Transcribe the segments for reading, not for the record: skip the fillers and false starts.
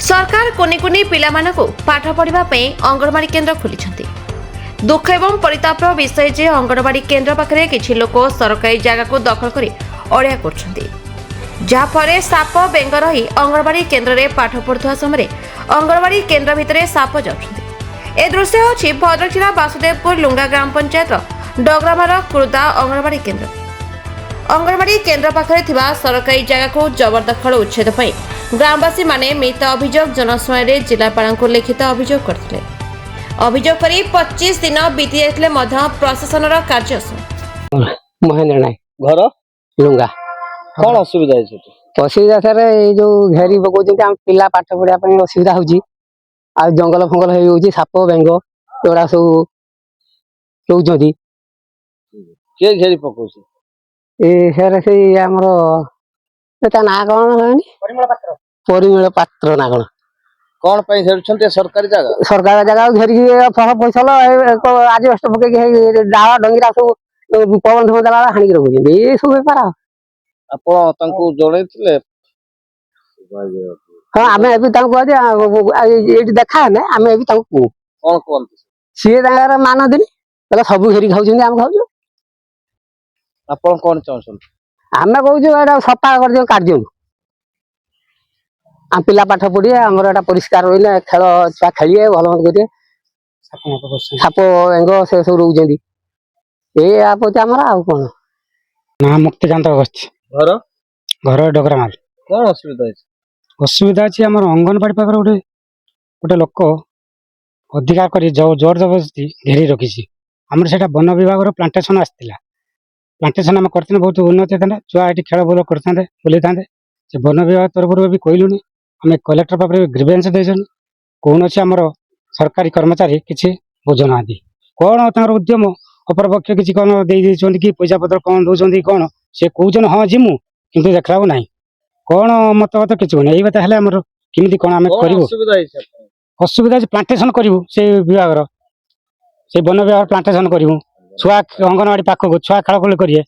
सरकार कोनी कोनी पिलामानकु पाठ पढ़िबा पई अंगनवाड़ी केन्द्र खोलिछन्ति। दुख एवं परितापर विषय जे अंगनवाड़ी केन्द्र पाखरे किछि लोक सरकारी जगह को दखल करी अड़िया करछन्ति, जाफरे साप बेंग रही अंगनवाड़ी केन्द्र रे पाठ पढ़ुवा समय अंगनवाड़ी केन्द्र भितरे साप जाउछन्ति। ए दृश्य होछि भद्रक जिला वासुदेवपुर लुंगा ग्राम पंचायत डगरामार खुर्दा अंगनवाड़ी केन्द्र। अंगनवाड़ी केन्द्र पाखरे थिबा सरकारी जगह को जबरदखल उच्छेद पई ग्रामवासी माने मित अभियोग जनसमय जिलापाल को लिखित अभियोग करथिले। अभियोग करी 25 दिन बीती जाइतिले मध्य प्रशासन कार्य महेंद्र नायक घर लुंगा कौन असुविधा है? असुविधा सर ये जो घेरी पकाउछन्ति हम पिला पाठ पढ़िया पई असुविधा होउछि। आ जंगल फंगल हे होउछि, साप बेंग एडा सब रोउछन्ति। के घेरी पकाउछि? ए सर से हमरो ता ना कोन होनी परिमल पात्र ना कोन कौन पई घेरुछन्ति? सरकारी जगह सरकार जगह घेरी फल फसल आज बस्ट पके डाला डंगीरा सब पवन धम दला हानि रखुछन्ति। ए सब बेपार आपण तांको जणैथिले? हां आमे एबी तांको कहजे एठी देखा ने आमे एबी तांको कौन कोनति सिए तांगर मान देनी तला सब घेरी खाउछन्ति हम खाउछु। आपण कोन चाहछन्ति? आमे कहूछु एटा सफा कर दियो कार्य आ पिला पाठ पढ़िए हमर एटा परिष्कार होइले खेल छुआ खेलिए भल मत करिए साप एंग से सब रोउछन्ति। ए आपते हमरा आ कोन ना मुक्तिकांत अगस्त घर घर डगरामाल। कौन असुविधा है? असुविधा अछि हमर अंगनवाड़ी पाकर गोटे लोक अधिकार करी जोर जबरदस्ती घेरी रखिछि। हमर सेटा वन विभाग रो प्लांटेशन आस्तिला। प्लांटेशन हम करथिन बहुत उन्नति थाने छुआ एठी खेल बोल करथांते बुली थांते से वन विभाग तरफ भी कहलुनी हमें कलेक्टर पाखरे ग्रीवेंस देछन कोन अछि हमर सरकारी कर्मचारी किछि बुझना दी कोन तार उद्यम अपर पक्ष किछि कोन देई देछन कि पैसा पत्र कोन दोछन कोन से कहउछन हां जिमु किंतु देखलाउ नाही कोन मत किछु नै। एई बता हले हमर किमिति कोन हमें करिवो असुविधा प्लांटेशन करिवो से विभाग रो से वन विभाग प्लांटेशन करिवो छुआ अंगनवाड़ी पाखक छुआ खेल खोल करिए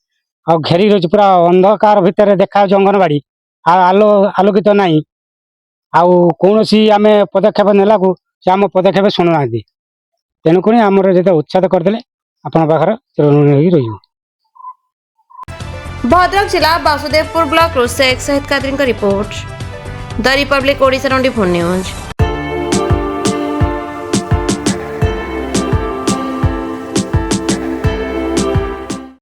आ घेरी रही पूरा अंधकार भितर देखा अंगनवाड़ी आलोकित नहीं आउ कौन सी आम पदक्षेप नेलाकू से आम पदक्षेप शुणुना तेणुक आमर जो उच्छेद करदे आपण पाखर रही। भद्रक जिला वासुदेवपुर ब्लॉक शेख शहीद Qadri report the Republic Odisha 24 news.